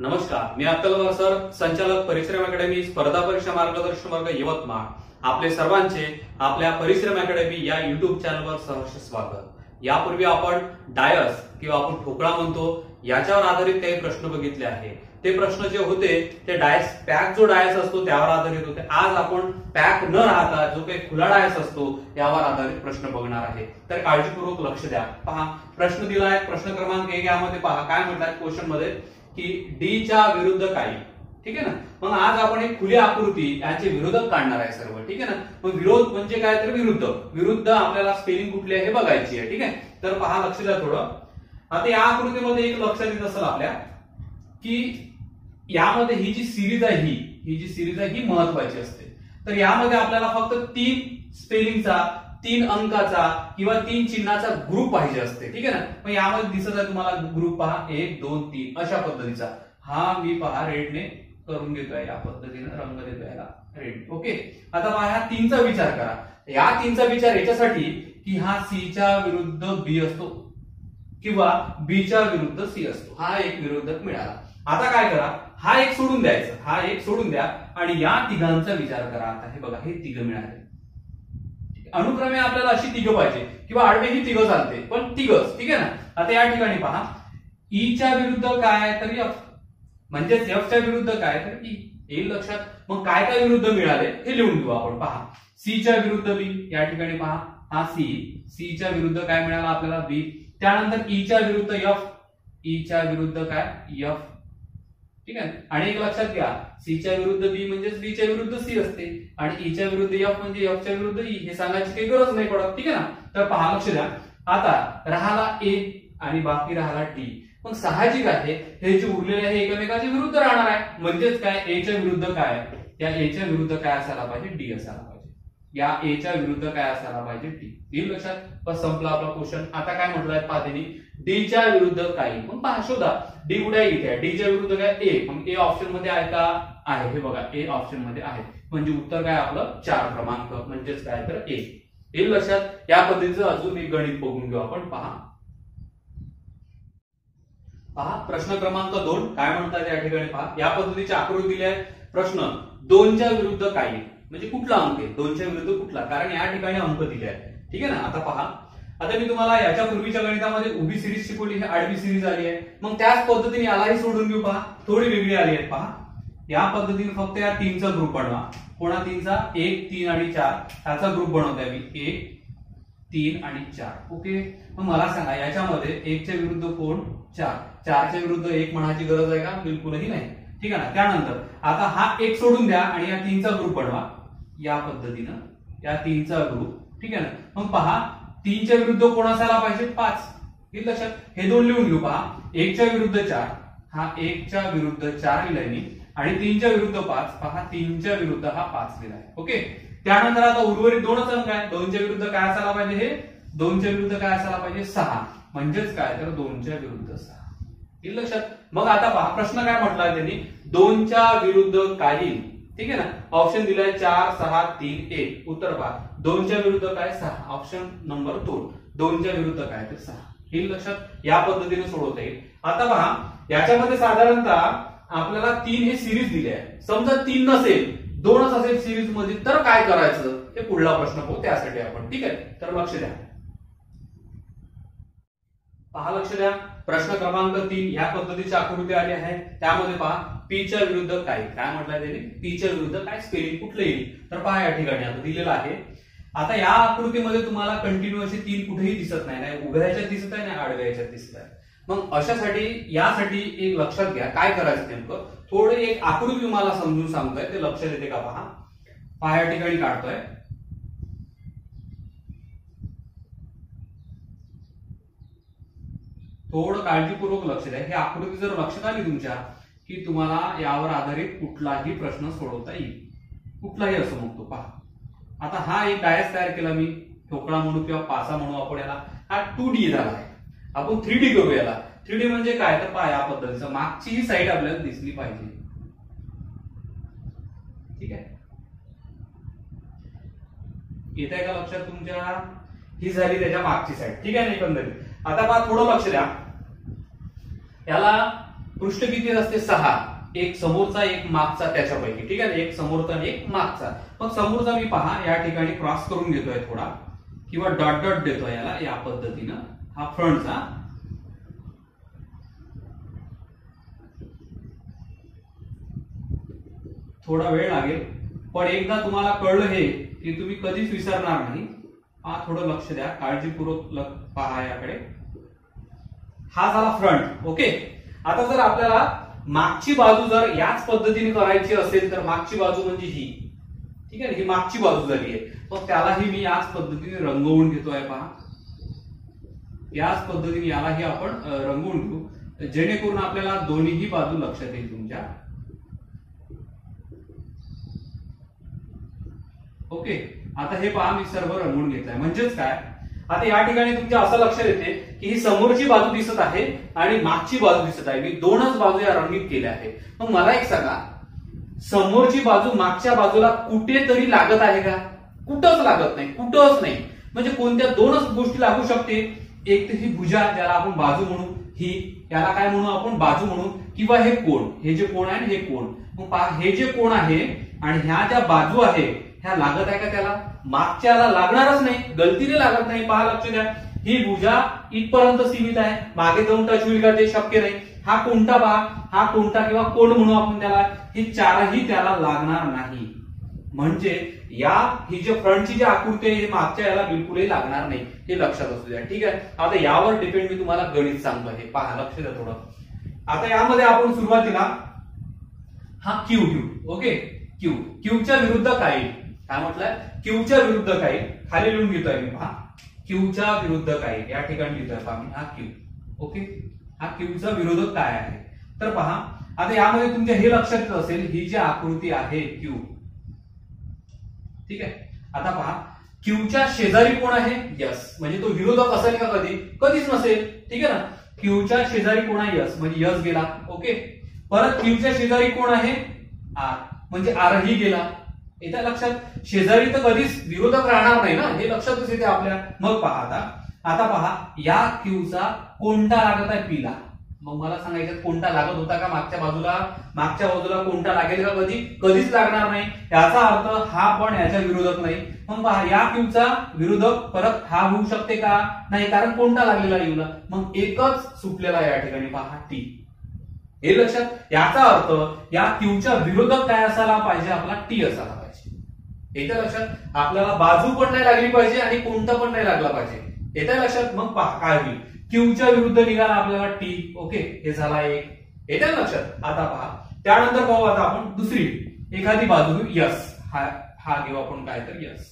नमस्कार, मी अक्कल सर, संचालक परिश्रम अकॅडमी स्पर्धा परीक्षा मार्गदर्शन वर्ग यवतमाळ. आपले सर्वांचे आपल्या परिश्रम अकॅडमी या युट्यूब चॅनलवर सहर्ष स्वागत. यापूर्वी आपण डायस किंवा आपण ठोकळा म्हणतो याच्यावर आधारित काही प्रश्न बघितले आहे. ते प्रश्न जे होते ते डायस पॅक जो डायस असतो त्यावर आधारित होते. आज आपण पॅक न राहता जो काही खुला डायस असतो यावर आधारित प्रश्न बघणार आहे. तर काळजीपूर्वक लक्ष द्या. पहा, प्रश्न दिला आहे. प्रश्न क्रमांक 1 यामध्ये पहा काय म्हणतात क्वेश्चन मध्ये की डी च्या विरुद्ध काही. ठीक आहे ना. मग आज आपण एक खुली आकृती यांचे विरोधक काढणार आहे सर्व. ठीक आहे ना. मग विरोध म्हणजे काय तर विरुद्ध. विरुद्ध आपल्याला स्पेलिंग कुठली आहे हे बघायची आहे. ठीक आहे. तर पहा, लक्ष द्या थोडं. आता या आकृतीमध्ये एक लक्षात येत असेल आपल्या की यामध्ये ही जी सिरीज आहे ही जी सिरीज आहे ही महत्वाची असते. तर यामध्ये आपल्याला फक्त 3 स्पेलिंगचा 3 अंकाचा किंवा 3 चिन्हाचा ग्रुप पाहिजे असते. ठीक आहे ना. मग यामध्ये दिसत आहे तुम्हाला ग्रुप पहा 1 2 3 अशा पद्धतीचा. हा मी पहा रेडने करून घेतोय, या पद्धतीने रंग देतोय याला रेड. ओके. आता पहा ह्या 3चा विचार करा. या 3चा विचार याच्यासाठी की हा सी च्या विरुद्ध बी असतो किंवा बी च्या विरुद्ध सी असतो. हा एक विरोधक मिळाला. आता काय करा, हा एक सोडून द्यायचा, हा एक सोडून द्या आणि या तिघांचा विचार करा. आता हे बघा, हे तिघ मिळाले. अनुक्रमे आपल्याला अशी तिघ पाहिजे किंवा आडवे ही तिघ चालते, पण तिघच. ठीक आहे ना. आता या ठिकाणी पहा, ई च्या विरुद्ध काय तर एफ, म्हणजेच एफ च्या विरुद्ध काय तर ई. येईल लक्षात. मग काय काय विरुद्ध मिळाले हे लिहून घेऊ आपण. पहा, सी च्या विरुद्ध बी. या ठिकाणी पहा, हा सी. सी च्या विरुद्ध काय मिळाला आपल्याला बी. त्यानंतर ई च्या विरुद्ध एफ. ई च्या विरुद्ध काय एफ. ठीक आहे. आणि एक लक्षात घ्या, सी च्या विरुद्ध बी म्हणजेच बी च्या विरुद्ध सी असते आणि ई च्या विरुद्ध एफ म्हणजे एफ च्या विरुद्ध ई. हे सांगायची काही गरज नाही पडत. ठीक आहे ना. तर पहा, लक्ष द्या. आता राहिला ए आणि बाकी राहिला टी. मग साहजिक आहे हे जे उरलेले आहे एकमेकाच्या विरुद्ध राहणार आहे. म्हणजेच काय, ए च्या विरुद्ध काय, त्या ए च्या विरुद्ध काय असायला पाहिजे, डी असायला पाहिजे. या ए च्या विरुद्ध काय असायला पाहिजे, टी. येईल लक्षात. बस संपला आपला क्वेश्चन. आता काय म्हटलंय पहा त्यांनी, डी च्या विरुद्ध काही. मग पहा, शोधा डी कुठे आहे, इथे. डी च्या विरुद्ध काय ए. मग ए ऑप्शन मध्ये आहे का, आहे. हे बघा, ए ऑप्शन मध्ये आहे. म्हणजे उत्तर काय आपलं 4 क्रमांक, म्हणजेच काय तर ए. येईल लक्षात. या पद्धतीचं अजून एक गणित बघून घेऊ आपण. पहा पहा, प्रश्न क्रमांक 2 काय म्हणतात या ठिकाणी पहा. या पद्धतीची आकृती दिली आहे. प्रश्न 2 च्या विरुद्ध काही म्हणजे कुठला अंक आहे, 2 च्या विरुद्ध कुठला, कारण या ठिकाणी अंक दिले आहे. ठीक आहे ना. आता पहा, आता मी तुम्हाला याच्या पूर्वीच्या गणितामध्ये उभी सिरीज शिकवली, ही आडवी सिरीज आली आहे. मग त्याच पद्धतीने यालाही सोडून घेऊ. पहा, थोडी वेगळी आली आहे. पहा, या पद्धतीने फक्त या 3चा ग्रुप बनवा. कोणा 3चा, 1 3 आणि 4 ह्याचा ग्रुप बनवताय मी. 1 3 आणि 4. ओके. मग मला सांगा, याच्यामध्ये 1 च्या विरुद्ध कोण, 4. 4 च्या विरुद्ध 1 म्हणायची गरज आहे का, बिलकुलही नाही. ठीक आहे ना. त्यानंतर आता हा 1 सोडून द्या आणि या 3चा ग्रुप बनवा. या पद्धतीनं या 3चा ग्रुप. ठीक आहे ना. मग पहा, 3 च्या विरुद्ध कोण असायला पाहिजे, 5. येईल लक्षात. हे 2 लिहून घेऊ. पहा, 1 च्या विरुद्ध 4. हा 1 च्या विरुद्ध 4 लिहिलाय मी आणि 3 च्या विरुद्ध 5. पहा, 3 च्या विरुद्ध हा 5 लिहिलाय. ओके. त्यानंतर आता उर्वरित 2च अंक आहे. 2 च्या विरुद्ध काय असायला पाहिजे, हे 2 च्या विरुद्ध काय असायला पाहिजे, 6. म्हणजेच काय तर 2 च्या विरुद्ध 6. येईल लक्षात. मग आता पहा, प्रश्न काय म्हटलाय त्यांनी, 2 च्या विरुद्ध काही. ठीक आहे ना. ऑप्शन दिलाय 4 6 3 1. उत्तर पहा, 2 च्या विरुद्ध काय, 6. Option number 2. 2 च्या विरुद्ध काय तर 6. येईल लक्षात. या पद्धतीने सोडवता येईल. आता पहा, याच्यामध्ये साधारणतः आपल्याला 3 हे सिरीज दिले आहे. समजा 3 नसेल, 2च असेल सिरीज मध्ये, तर काय करायचं हे पुढला प्रश्न पाहू त्यासाठी आपण. ठीक आहे. तर लक्ष द्या. पहा, लक्ष द्या. प्रश्न क्रमांक 3 या पद्धतीची आकृती आली आहे. त्यामध्ये पहा, पी च्या विरुद्ध काय. काय म्हटलंय त्यांनी, पी च्या विरुद्ध काय स्पेलिंग कुठलं येईल. तर पहा, या ठिकाणी आता दिलेलं आहे. आता या आकृतीमध्ये तुम्हाला कंटिन्यू असे 3 कुठेही दिसत नाही. नाही उभ्या ह्याच्यात दिसत आहे, नाही आडव्या ह्याच्यात दिसत आहे. मग अशासाठी यासाठी एक लक्षात घ्या काय करायचं नेमकं. थोडं एक आकृती तुम्हाला समजून सांगतोय, ते लक्षात येते का पहा. पहा, या ठिकाणी काढतोय. थोडं काळजीपूर्वक लक्ष द्या. ही आकृती जर लक्षात आली तुमच्या की तुम्हाला यावर आधारित कुठलाही प्रश्न सोडवता येईल, कुठलाही असो मग तो. पहा, आता हा एक डायस तयार केला मी, ठोकळा म्हणू किंवा पासा म्हणू आपण याला. हा 2D झाला आहे. आपण 3D करू याला. 3D म्हणजे काय तर पहा, या पद्धतीचं मागची ही साईड आपल्याला दिसली पाहिजे. ठीक आहे. येत आहे का लक्षात तुमच्या. ही झाली त्याच्या मागची साईड. ठीक आहे ना एकंदरीत. आता पहा, थोडं लक्ष द्या. याला पृष्ठ किती असते 6, एक समोरचा एक मागचा त्याच्यापैकी, ठीक आहे, एक समोरचा आणि एक मागचा. मग समोरचा मी पहा या ठिकाणी क्रॉस करून घेतोय थोडा, किंवा डॉट डॉट देतोय याला या पद्धतीनं. हा फ्रंटचा, थोडा वेळ लागेल पण एकदा तुम्हाला कळलं हे की तुम्ही कधीच विसरणार नाही. हा थोडं लक्ष द्या, काळजीपूर्वक पहा याकडे. हा झाला फ्रंट. ओके. आता जर आपल्याला मागची बाजू जर याच पद्धतीने करायची असेल तर मागची बाजू म्हणजे ही, ठीक आहे, ही मागची बाजू झाली आहे, मग त्यालाही मी याच पद्धतीने रंगवून घेतोय. पहा याच पद्धतीने यालाही आपण रंगवून घेऊ जेणेकरून आपल्याला दोन्हीही बाजू लक्षात येईल तुमच्या. ओके. आता हे पहा मी सर्व रंगवून घेतलंय. म्हणजेच काय, आता या ठिकाणी तुमच्या असं लक्षात येते की ही समोरची बाजू दिसत आहे आणि मागची बाजू दिसत आहे. मी दोनच बाजू या रंगीत केल्या आहेत. मग मला एक सांगा, समोरची बाजू मागच्या बाजूला कुठेतरी लागत आहे का? कुठंच लागत नाही, कुठंच नाही. म्हणजे कोणत्या दोनच गोष्टी लागू शकते. एक तर ही भुजा ज्याला आपण बाजू म्हणू, ही याला काय म्हणू आपण, बाजू म्हणू, किंवा हे कोण, हे जे कोण आहे हे कोण. मग पहा हे जे कोण आहे आणि ह्या ज्या बाजू आहे ह्या लागत आहे का त्याला? मागच्याला लागणारच नाही, गलतीने लागत नाही. पहा लक्ष द्या, ही भुजा इथपर्यंत सीमित आहे, मागे जाऊन टच होईल का ते शक्य नाही. हा कोणता पहा, हा कोणता किंवा कोण म्हणू आपण त्याला, हे चारही त्याला लागणार नाही. म्हणजे ही जे फ्रंटची जी आकृती आहे मागच्या याला बिलकुलही लागणार नाही, हे लक्षात असू द्या. ठीक आहे. आता यावर डिपेंड मी तुम्हाला गणित सांगतो हे पहा, लक्ष द्या थोडं. आता यामध्ये आपण सुरुवातीला हा क्यू घेऊ. ओके. क्यूच्या विरुद्ध काय म्हटलंय, क्यूच्या विरुद्ध काय खाली लिहून घेतोय मी. पहा क्यूच्या विरुद्ध काय या ठिकाणी लिहितोय पहा मी, हा क्यू. ओके. हा क्यूचा विरोधक काय आहे तर पहा, आता यामध्ये तुमच्या हे लक्षात येत असेल, ही जी आकृती आहे क्यू, ठीक आहे. आता पहा क्यूच्या शेजारी कोण आहे, यस. म्हणजे तो विरोधक असेल का कधी? कधीच नसेल, ठीक आहे ना. क्यूच्या शेजारी कोण आहे, यस, म्हणजे यस गेला. ओके. परत क्यूच्या शेजारी कोण आहे, आर, म्हणजे आर ही गेला. येत्या लक्षात, शेजारी तर कधीच विरोधक राहणार नाही ना, हे लक्षातच येते आपल्या. मग पहा आता पहा या क्यूचा कोणता लागत आहे, पी ला. मग मला सांगायचं कोणता लागत होता का मागच्या बाजूला कोणता लागेल का कधी? कधीच लागणार नाही. याचा अर्थ हा पण याच्या विरोधक नाही. मग पहा या क्यूचा विरोधक परत हा होऊ शकते का? नाही, कारण कोणता लागलेला येऊला. मग एकच सुटलेला या ठिकाणी पहा, टी. हे लक्षात. याचा अर्थ या क्यूच्या विरोधक काय असायला पाहिजे, आपला टी असायला पाहिजे. येत्या लक्षात, आपल्याला बाजू पण नाही लागली पाहिजे आणि कोणता पण नाही लागला पाहिजे. येत्या लक्षात. मग पहा काय होईल, क्यूच्या विरुद्ध निघाला आपल्याला टी. ओके. हे झाला एक. येत्या लक्षात. आता पहा त्यानंतर पाहू आता आपण दुसरी एखादी बाजू घेऊ, यस. हा घेऊ आपण काय तर यस.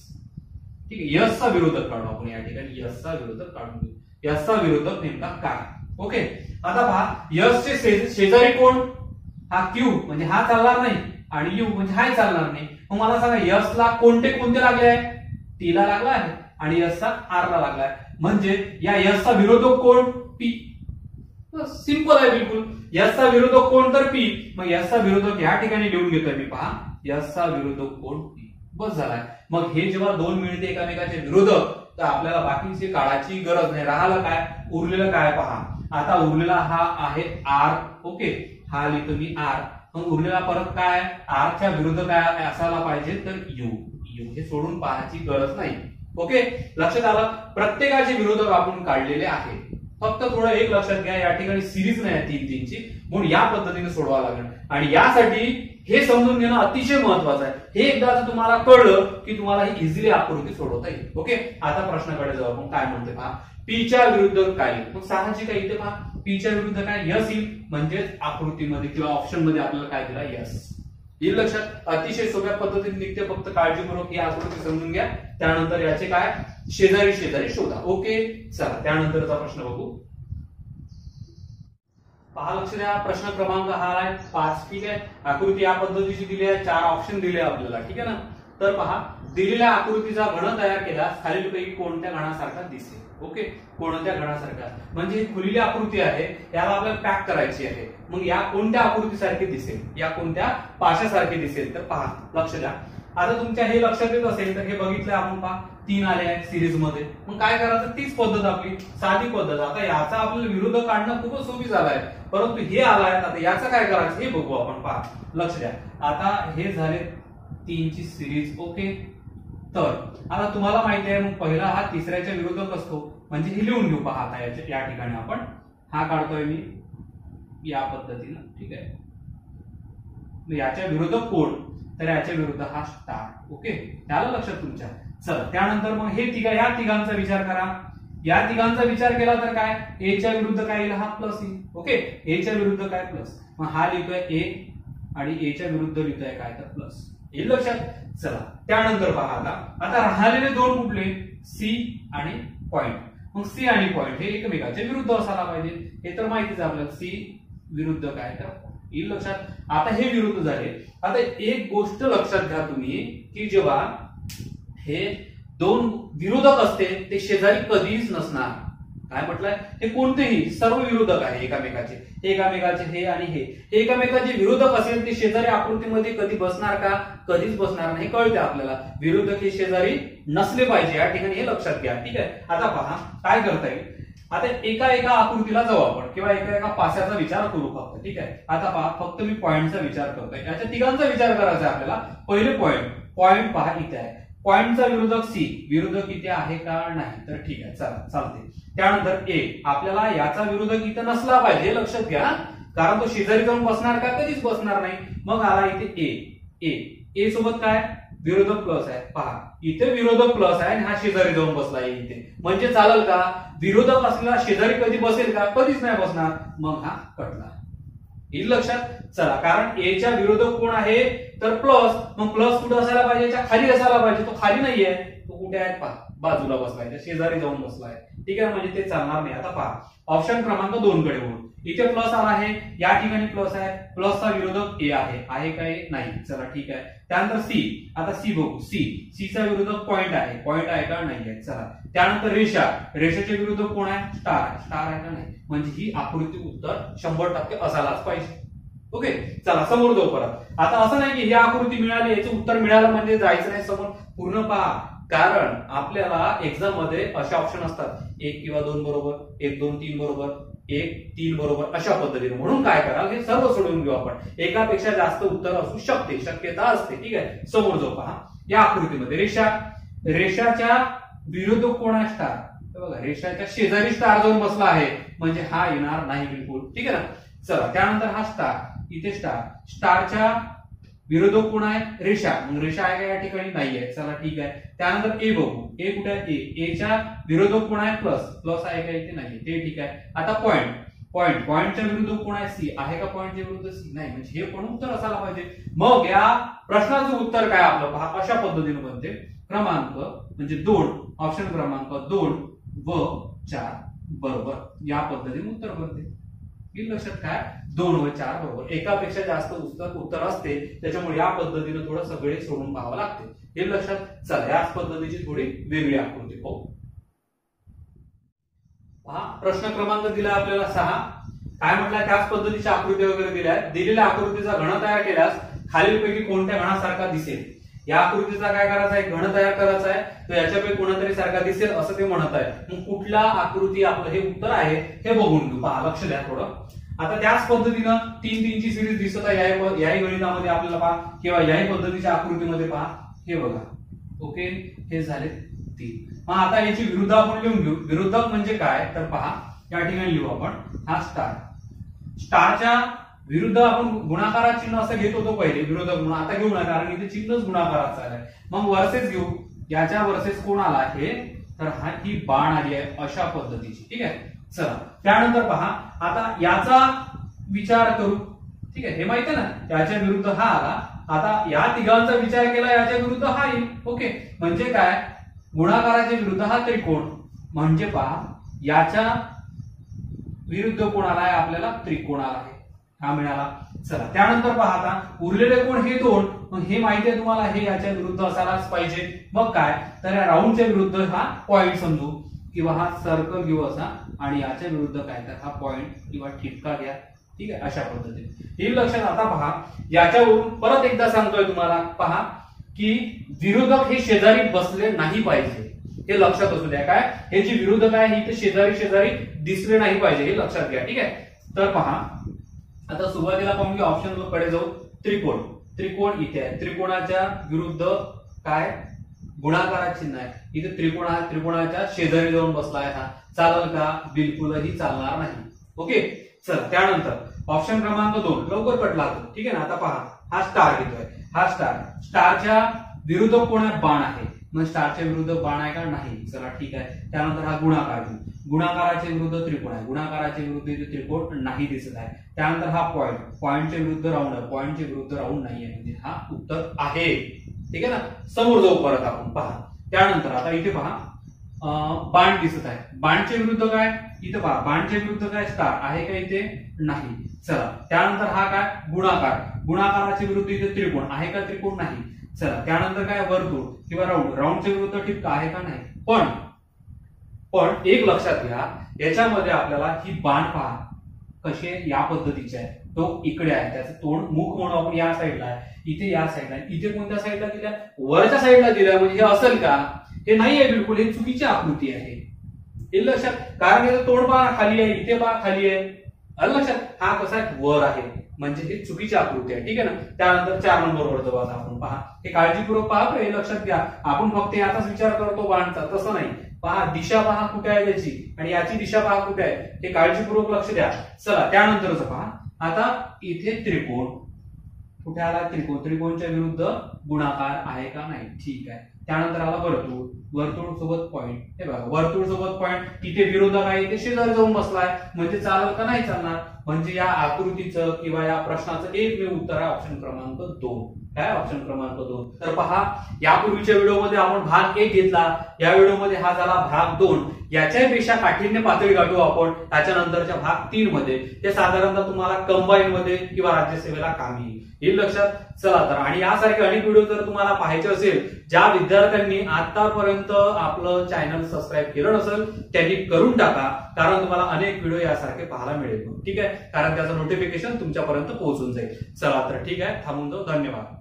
ठीक आहे. यसचा विरोधक काढू आपण या ठिकाणी, यसचा विरोधक काढून घेऊ. यसचा विरोधक नेमका काय? ओके. आता पहा यसचे शेजारी कोण, हा क्यू, म्हणजे हा चालणार नाही, आणि यू म्हणजे हाय चालणार नाही. मग मला सांगा यसला कोणते लागले आहे, टी ला लागला आहे आणि यसचा आर ला लागला आहे. म्हणजे या यसचा विरोधक कोण, पी. सिंपल आहे बिलकुल. यसचा विरोधक कोण तर पी. मग यसचा विरोधक या ठिकाणी लिहून घेतोय मी. पहा यसचा विरोधक कोण, पी. बस झालाय. मग हे जेव्हा दोन मिळते एकामेकाचे विरोधक, तर आपल्याला बाकीची काळाची गरज नाही. राहिलं काय, उरलेलं काय पहा. आता उरलेला हा आहे आर. ओके. हा लिहितो मी आर. मग उरलेला परत काय, आरच्या विरुद्ध काय असायला पाहिजे तर यू. हे सोडून पाहायची गरज नाही. ओके. लक्षात आलं. प्रत्येकाचे विरोधक आपण काढलेले आहे. फक्त थोडं एक लक्षात घ्या, या ठिकाणी सिरीज नाही आहे 3-3ची, म्हणून या पद्धतीने सोडवावं लागेल. आणि यासाठी हे समजून घेणं अतिशय महत्वाचं आहे. हे एकदा तुम्हाला कळलं की तुम्हाला ही इझिली आकृती सोडवता येईल. ओके. आता प्रश्नाकडे जाऊ आपण. काय म्हणते पहा, पीच्या विरुद्ध काय. मग साहजिक आहे इथे पहा पीच्या विरुद्ध काय, यस येईल. म्हणजेच आकृतीमध्ये किंवा ऑप्शन मध्ये आपल्याला काय दिला, यस येईल. लक्षात. अतिशय सोप्या पद्धतीने निघते, फक्त काळजीपूर्वक ही आकृती समजून घ्या. त्यानंतर याचे काय शेजारी शोधा. ओके. चला त्यानंतरचा प्रश्न बघू. पहा लक्ष द्या, प्रश्न क्रमांक हा आहे 5. ठीक आहे. आकृती या पद्धतीची दिली आहे, 4 ऑप्शन दिले आपल्याला. ठीक आहे ना. तर पहा दिलेल्या आकृतीचा घन तयार केल्यास खालीलपैकी कोणत्या घनासारखा दिसेल. ओके. कोणत्या घनासारखा म्हणजे ही खुलेली आकृती आहे, याला आपल्याला पॅक करायची आहे. मग या कोणत्या आकृतीसारखी दिसेल, या कोणत्या पाशासारखी दिसेल. तर पहा लक्ष द्या. आता तुमच्या हे लक्षात येत असेल तर हे बघितलं आपण. पहा 3 आले आहेत सिरीज मध्ये. मग काय करायचं, तीच पद्धत आपली साधी पद्धत. आता याचा आपल्याला विरोध काढणं खूपच सोपी झालाय. परंतु हे आलाय, आता याचं काय करायचं हे बघू आपण. पहा, लक्ष द्या. आता हे झाले 3 ची सिरीज. ओके, तर आता तुम्हाला माहिती आहे मग पहिला हा तिसऱ्याच्या विरोधक असतो, म्हणजे हे लिहून घेऊ. पहा आता या ठिकाणी आपण हा काढतोय मी या पद्धतीनं. ठीक आहे, याच्या विरोधक कोण, तर याच्या विरुद्ध हा स्टार. ओके, त्याला लक्षात तुमच्या. चला त्यानंतर मग हे या तिघांचा विचार करा. या तिघांचा विचार केला तर काय, ए च्या विरुद्ध काय येईल, हा प्लस येईल. ओके, ए च्या विरुद्ध काय प्लस, मग हा लिहितोय ए आणि ए च्या विरुद्ध लिहितोय काय तर प्लस. येईल लक्षात. चला त्यानंतर पहा आता राहिलेले दोन कुठले, सी आणि पॉइंट. मग सी आणि पॉइंट हे एकमेकाच्या विरुद्ध असायला पाहिजे, हे तर माहितीच आपल्याला. सी विरुद्ध काय तर येईल लक्षात. आता हे विरुद्ध झाले. आता एक गोष्ट लक्षात घ्या तुम्ही की जेव्हा हे दोन विरोधक असते ते शेजारी कधीच नसणार. काय म्हटलंय, हे कोणतेही सर्व विरोधक आहे एकामेकाचे हे आणि हे एकामेकाचे विरोधक असेल ते शेजारी आकृतीमध्ये कधी बसणार का, कधीच बसणार नाही. कळते आपल्याला विरोधक हे शेजारी नसले पाहिजे या ठिकाणी, हे लक्षात घ्या. ठीक आहे, आता पहा काय करता येईल. आता एका आकृतीला जाऊ आपण किंवा एका पास्याचा विचार करू फक्त. ठीक आहे, आता पहा फक्त मी पॉइंटचा विचार करतोय, याच्या तिघांचा विचार करायचा आहे आपल्याला. पहिले पॉइंट पहा इथे आहे. पॉइंटचा विरोधक सी, विरोधक इथे आहे का, नाही, तर ठीक आहे चला चालते. त्यानंतर ए, आपल्याला याचा विरोधक इथे नसला पाहिजे हे लक्षात घ्या, कारण तो शेजारी जाऊन बसणार का, कधीच बसणार नाही. मग आला इथे ए सोबत काय विरोधक प्लस आहे. पहा इथे विरोधक प्लस आहे आणि हा शेजारी जाऊन बसला आहे इथे, म्हणजे चालेल का, विरोधक असलेला शेजारी कधी बसेल का, कधीच नाही बसणार. मग हा कटला. येईल लक्षात. चला, कारण ए च्या विरोधक कोण आहे तर प्लस, मग प्लस कुठे असायला पाहिजे, याच्या खाली असायला पाहिजे. तो खाली नाहीये, तो कुठे आहे पहा बाजूला बसलाय, शेजारी जाऊन बसलाय. ठीक आहे, म्हणजे ते चालणार नाही. आता पहा ऑप्शन क्रमांक 2 कडे वळू. इथे प्लस आला आहे, या ठिकाणी प्लस आहे, प्लसचा विरोधक ए आहे काय, नाही. चला ठीक आहे. त्यानंतर सी, आता सी बघू. सी चा विरोधक पॉइंट आहे का, नाही आहे. चला त्यानंतर रेषाच्या विरोधक कोण आहे, स्टार आहे का, नाही. म्हणजे ही आकृती उत्तर 100% असायलाच पाहिजे. ओके, चला समोर जाऊ परत. आता असं नाही की ही आकृती मिळाली याचं उत्तर मिळालं म्हणजे जायचं नाही समोर, पूर्ण पहा. कारण आपल्याला एक्झाम मध्ये असे ऑप्शन असतात 1 किंवा 2 बरोबर, 1 2 3 बरोबर, 1 3 बरोबर, अशा पद्धतीने. म्हणून काय कराल, हे सर्व सोडून घेऊ आपण. एकापेक्षा जास्त उत्तर असू शकते, शक्यता असते. ठीक आहे, समोर जाऊ. पहा या आकृतीमध्ये रेषाच्या विरोधक कोण आहे, स्टार. बघा रेषाच्या शेजारी स्टार जाऊन बसला आहे, म्हणजे हा येणार नाही बिलकुल. ठीक आहे ना. चला त्यानंतर हा स्टार, इथे स्टारच्या विरोधक कोण आहे, रेषा. मग रेषा आहे का या ठिकाणी, नाहीये. चला ठीक आहे. त्यानंतर ए बघू. ए कुठे आहे, ए च्या विरोधक कोण आहे, प्लस आहे का इथे, नाहीये. ते ठीक आहे. आता पॉइंटच्या विरुद्ध कोण आहे, सी आहे का, पॉइंटच्या विरुद्ध सी नाही, म्हणजे हे पण उत्तर असायला पाहिजे. मग या प्रश्नाचं उत्तर काय आपलं पहा, अशा पद्धतीने बनते. क्रमांक म्हणजे 2, ऑप्शन क्रमांक 2 व 4 बरोबर, या पद्धतीने उत्तर बनते. लक्षात काय, 2 व 4 बरोबर. एकापेक्षा जास्त उत्तर असते, त्याच्यामुळे या पद्धतीने थोडं सगळे सोडून पाहावं लागते. हे लक्षात. चला याच पद्धतीची थोडी वेगळी आकृती पाहू. पहा प्रश्न क्रमांक दिला आपल्याला 6. काय म्हटलं, त्याच पद्धतीच्या आकृती वगैरे दिल्या आहेत. दिलेल्या आकृतीचा घन तयार केल्यास खालीलपैकी कोणत्या घनासारखा दिसेल. या आकृतीचा काय करायचा आहे, घन तयार करायचा आहे, तर याच्यापैकी कोणातरी सारखा दिसेल असं ते म्हणत आहे. मग कुठला आकृती आपलं हे उत्तर आहे हे बघून घेऊ. पहा लक्ष द्या थोडं. आता त्याच पद्धतीनं 3 ची सिरीज दिसत आहे याही गणितामध्ये आपल्याला पहा, किंवा याही पद्धतीच्या आकृतीमध्ये पहा. हे बघा. ओके, हे झाले 3. मग आता याची विरुद्ध आपण लिहून घेऊ. विरुद्धक म्हणजे काय तर पहा या ठिकाणी लिहू आपण. हा स्टारच्या विरुद्ध आपण गुणाकारात चिन्ह असं घेत होतो पहिले, विरोधक म्हणून. आता घेऊ नका, कारण इथे चिन्हच गुणाकाराचं आहे. मग वर्सेस घेऊ. याच्या वर्सेस कोण आला आहे तर ही बाण आली आहे अशा पद्धतीची. ठीक आहे. चला त्यानंतर पहा, आता याचा विचार करू. ठीक आहे, हे माहिती आहे ना, याच्या विरुद्ध हा आला. आता या तिघांचा विचार केला, याच्या विरुद्ध हा येईल. ओके, म्हणजे काय, गुणाकाराच्या विरुद्ध हा त्रिकोण, म्हणजे पहा याच्या विरुद्ध कोण आला आहे आपल्याला, त्रिकोण आला आहे, हा मिळाला. चला त्यानंतर पहा, आता उरलेले कोण हे 2. मग हे माहिती आहे तुम्हाला, हे याच्या विरुद्ध असायलाच पाहिजे. मग काय तर या राऊंडच्या विरुद्ध हा पॉइंट समजू, किंवा हा सर्कल घेऊ असा, आणि याच्या विरुद्ध काय तर हा पॉइंट किंवा ठिपका घ्या. ठीक आहे, अशा पद्धतीने हे लक्षात. आता पहा याच्यावरून परत एकदा सांगतोय तुम्हाला, पहा की विरोधक हे शेजारी बसले नाही पाहिजे, हे लक्षात असू द्या. काय हे जे विरोधक आहे इथे शेजारी दिसले नाही पाहिजे, हे लक्षात घ्या. ठीक आहे. तर पहा आता सुरुवातीला पाहून की ऑप्शन कडे जाऊ. त्रिकोण, त्रिकोण इथे आहे, त्रिकोणाच्या विरुद्ध काय गुणाकाराचे चिन्ह आहे. इथे त्रिकोणाच्या शेजारी जाऊन बसलाय हा. चालेल का? बिलकुलही चालणार नाही. ओके चल. त्यानंतर ऑप्शन क्रमांक 2 लवकर कटला तो. ठीक आहे ना. आता पहा हा स्टार घेतोय. हा स्टारच्या विरुद्ध कोण आहे? बाण आहे. मग स्टारच्या विरुद्ध बाण आहे का? नाही. चला ठीक आहे. त्यानंतर हा गुणाकार घेऊ. गुणाकाराच्या विरुद्ध त्रिकोण आहे. गुणाकाराच्या विरुद्ध इथे त्रिकोण नाही दिसत आहे. त्यानंतर हा पॉइंटच्या विरुद्ध राऊंड आहे. पॉइंटच्या विरुद्ध राऊंड नाही आहे. म्हणजे हा उत्तर आहे. ठीक आहे ना. समोर जाऊ परत आपण. पहा त्यानंतर आता इथे पहा बाण दिसत आहे. बाणच्या विरुद्ध काय? इथे पहा बाणच्या विरुद्ध काय? स्टार आहे का? इथे नाही. चला त्यानंतर हा काय? गुणाकार. गुणाकाराच्या विरुद्ध इथे त्रिकोण आहे का? त्रिकोण नाही. चला त्यानंतर काय? वर्तुळ किंवा राऊंड. राऊंडच्या विरुद्ध ठिपका आहे का? नाही. पण एक लक्षात घ्या, याच्यामध्ये आपल्याला ही बाण पहा कसे या पद्धतीचे आहे. तो इकडे आहे, त्याचं तोंड मुख म्हणून आपण या साईडला आहे, इथे या साईडला आहे. इथे कोणत्या साईडला दिल्या? वरच्या साईडला दिल्या. म्हणजे हे असेल का? हे नाही आहे बिलकुल. हे चुकीची आकृती आहे. हे लक्षात, कारण याचं तोंड पहा खाली आहे, इथे पहा खाली आहे. लक्षात, हा कसा आहे? वर आहे. म्हणजे हे चुकीची आकृती आहे. ठीक आहे ना. त्यानंतर 4 नंबरवर जाऊ. आता आपण पहा हे काळजीपूर्वक पहा. हे लक्षात घ्या. आपण फक्त याचाच विचार करतो बाणचा, तसं नाही. पहा दिशा पहा कुठे आहे त्याची, आणि याची दिशा पहा कुठे आहे. हे काळजीपूर्वक लक्ष द्या. चला त्यानंतरच पहा आता इथे त्रिकोण कुठे आला? त्रिकोणच्या विरुद्ध गुणाकार आहे का? नाही. ठीक आहे. त्यानंतर आला वर्तुळ. वर्तुळ सोबत पॉइंट. हे बघा वर्तुळ सोबत पॉइंट इथे विरोधक आहे, इथे शेजारी जाऊन बसलाय. म्हणजे चालेल का? नाही चालणार. म्हणजे या आकृतीचं किंवा या प्रश्नाचं एकमेव उत्तर आहे ऑप्शन क्रमांक 2. काय? ऑप्शन क्रमांक 2. तर पहा यापूर्वीच्या व्हिडिओमध्ये आपण भाग 1 घेतला. या व्हिडिओमध्ये हा झाला भाग 2. याच्यापेक्षा काठिण्य पातळी गाठू आपण त्याच्यानंतरच्या भाग 3 मध्ये. ते साधारणतः तुम्हाला कंबाईन मध्ये किंवा राज्यसेवेला कामी येईल. हे लक्षात. चला तर, आणि यासारखे अनेक व्हिडिओ जर तुम्हाला पाहायचे असेल, ज्या विद्यार्थ्यांनी आतापर्यंत आपलं चॅनल सबस्क्राईब केलं नसेल त्यांनी करून टाका, कारण तुम्हाला अनेक व्हिडिओ यासारखे पाहायला मिळेल. ठीक आहे. कारण त्याचं नोटिफिकेशन तुमच्यापर्यंत पोहोचून जाईल. चला तर ठीक आहे. थांबून जाऊ. धन्यवाद.